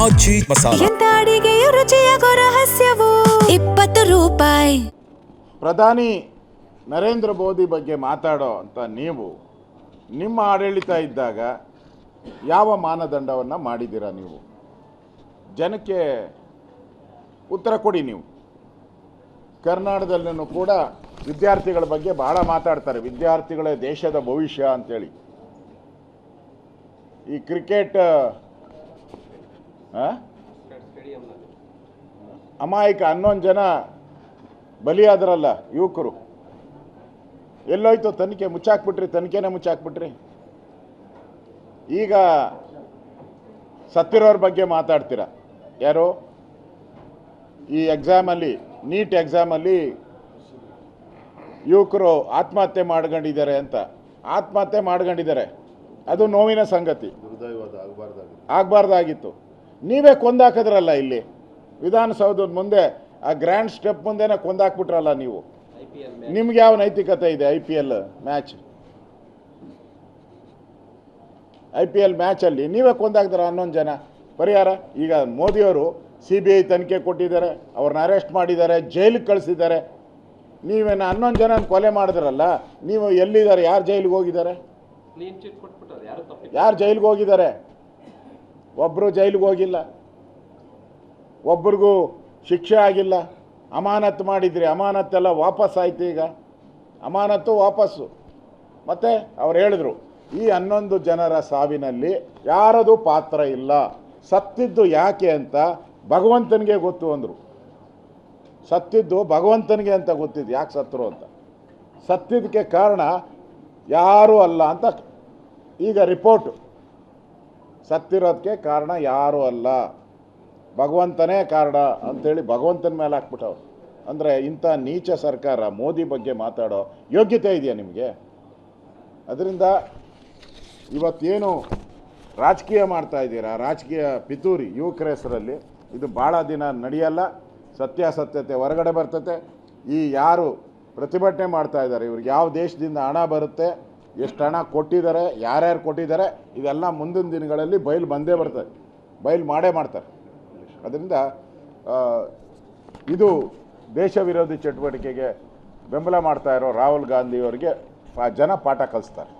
ಆಚಿ ಮಸಾಲ. ಎಂತ ಅಡಿಗೆಯ ರುಚಿಯಾಗೋ ರಹಸ್ಯವು 20 ರೂಪಾಯಿ. ಪ್ರಧಾನಿ ನರೇಂದ್ರ ಮೋದಿ ಬಗ್ಗೆ ಮಾತಾಡೋ ಅಂತ ನೀವು ನಿಮ್ಮ ಆಡಳಿತ ಇದ್ದಾಗ ಯಾವ ಮಾನದಂಡವನ್ನು ಮಾಡಿದ್ದೀರಾ? ನೀವು ಜನಕ್ಕೆ ಉತ್ತರ ಕೊಡಿ. ನೀವು ಕರ್ನಾಟಕದಲ್ಲೂ ಕೂಡ ವಿದ್ಯಾರ್ಥಿಗಳ ಬಗ್ಗೆ ಭಾಳ ಮಾತಾಡ್ತಾರೆ, ವಿದ್ಯಾರ್ಥಿಗಳೇ ದೇಶದ ಭವಿಷ್ಯ ಅಂತೇಳಿ. ಈ ಕ್ರಿಕೆಟ್ ಅಮಾಯಕ 11 ಜನ ಬಲಿಯಾದ್ರಲ್ಲ ಯುವಕರು, ಎಲ್ಲೋಯ್ತು ತನಿಖೆ? ಮುಚ್ಚಾಕ್ಬಿಟ್ರಿ, ತನಿಖೆನೇ ಮುಚ್ಚಾಕ್ಬಿಟ್ರಿ. ಈಗ ಸತ್ತಿರೋರ ಬಗ್ಗೆ ಮಾತಾಡ್ತೀರ. ಯಾರು? ಈ ಎಕ್ಸಾಮಲ್ಲಿ, ನೀಟ್ ಎಕ್ಸಾಮಲ್ಲಿ ಯುವಕರು ಆತ್ಮಹತ್ಯೆ ಮಾಡ್ಕೊಂಡಿದ್ದಾರೆ ಅಂತ. ಆತ್ಮಹತ್ಯೆ ಮಾಡ್ಕೊಂಡಿದ್ದಾರೆ, ಅದು ನೋವಿನ ಸಂಗತಿ, ಆಗಬಾರ್ದಾಗಿತ್ತು. ನೀವೇ ಕೊಂದಾಕಿದ್ರಲ್ಲ ಇಲ್ಲಿ ವಿಧಾನಸೌಧದ ಮುಂದೆ, ಆ ಗ್ರ್ಯಾಂಡ್ ಸ್ಟೆಪ್ ಮುಂದೆನೇ ಕೊಂದಾಕ್ಬಿಟ್ರಲ್ಲ ನೀವು. ನಿಮ್ಗೆ ಯಾವ ನೈತಿಕತೆ ಇದೆ? ಐ ಪಿ ಎಲ್ ಮ್ಯಾಚಲ್ಲಿ ನೀವೇ ಕೊಂದಾಕ್ತಾರೆ 11 ಜನ. ಪರಿಹಾರ? ಈಗ ಮೋದಿಯವರು CBI ತನಿಖೆ ಕೊಟ್ಟಿದ್ದಾರೆ, ಅವ್ರನ್ನ ಅರೆಸ್ಟ್ ಮಾಡಿದ್ದಾರೆ, ಜೈಲಿಗೆ ಕಳಿಸಿದ್ದಾರೆ. ನೀವೇನು 11 ಜನ ಕೊಲೆ ಮಾಡಿದ್ರಲ್ಲ, ನೀವು ಎಲ್ಲಿದ್ದಾರೆ? ಯಾರು ಜೈಲಿಗೆ ಹೋಗಿದ್ದಾರೆ? ಯಾರು ಜೈಲಿಗೆ ಹೋಗಿದ್ದಾರೆ? ಒಬ್ಬರು ಜೈಲಿಗೆ ಹೋಗಿಲ್ಲ, ಒಬ್ರಿಗೂ ಶಿಕ್ಷೆ ಆಗಿಲ್ಲ. ಅಮಾನತ್ತು ಮಾಡಿದ್ರಿ, ಅಮಾನತ್ತೆಲ್ಲ ವಾಪಸ್ ಆಯ್ತು. ಈಗ ಅಮಾನತ್ತು ವಾಪಸ್ಸು. ಮತ್ತು ಅವ್ರು ಹೇಳಿದ್ರು, ಈ 11 ಜನರ ಸಾವಿನಲ್ಲಿ ಯಾರದು ಪಾತ್ರ ಇಲ್ಲ. ಸತ್ತಿದ್ದು ಯಾಕೆ ಅಂತ ಭಗವಂತನಿಗೆ ಗೊತ್ತು ಅಂದರು. ಸತ್ತಿದ್ದು ಭಗವಂತನಿಗೆ ಅಂತ ಗೊತ್ತಿದ್ದು, ಯಾಕೆ ಸತ್ತರು ಅಂತ. ಸತ್ತಿದ್ದಕ್ಕೆ ಕಾರಣ ಯಾರೂ ಅಲ್ಲ ಅಂತ ಈಗ ರಿಪೋರ್ಟು. ಸತ್ತಿರೋದಕ್ಕೆ ಕಾರಣ ಯಾರೂ ಅಲ್ಲ, ಭಗವಂತನೇ ಕಾರಣ ಅಂಥೇಳಿ ಭಗವಂತನ ಮೇಲೆ ಹಾಕ್ಬಿಟ್ಟವ್ರು. ಅಂದರೆ ಇಂಥ ನೀಚ ಸರ್ಕಾರ ಮೋದಿ ಬಗ್ಗೆ ಮಾತಾಡೋ ಯೋಗ್ಯತೆ ಇದೆಯಾ ನಿಮಗೆ? ಅದರಿಂದ ಇವತ್ತೇನು ರಾಜಕೀಯ ಮಾಡ್ತಾ ಇದ್ದೀರಾ, ರಾಜಕೀಯ ಪಿತೂರಿ ಯುವಕರ ಹೆಸರಲ್ಲಿ, ಇದು ಭಾಳ ದಿನ ನಡೆಯಲ್ಲ. ಸತ್ಯಾಸತ್ಯತೆ ಹೊರಗಡೆ ಬರ್ತತೆ. ಈ ಯಾರು ಪ್ರತಿಭಟನೆ ಮಾಡ್ತಾ ಇದ್ದಾರೆ, ಇವ್ರಿಗೆ ಯಾವ ದೇಶದಿಂದ ಹಣ ಬರುತ್ತೆ, ಎಷ್ಟು ಹಣ ಕೊಟ್ಟಿದ್ದಾರೆ, ಯಾರ್ಯಾರು ಕೊಟ್ಟಿದ್ದಾರೆ, ಇದೆಲ್ಲ ಮುಂದಿನ ದಿನಗಳಲ್ಲಿ ಬಯಲು ಬಂದೇ ಬರ್ತದೆ, ಬಯಲು ಮಾಡೇ ಮಾಡ್ತಾರೆ. ಅದರಿಂದ ಇದು ದೇಶ ವಿರೋಧಿ ಚಟುವಟಿಕೆಗೆ ಬೆಂಬಲ ಮಾಡ್ತಾ ಇರೋ ರಾಹುಲ್ ಗಾಂಧಿಯವರಿಗೆ ಜನ ಪಾಠ ಕಲಿಸ್ತಾರೆ.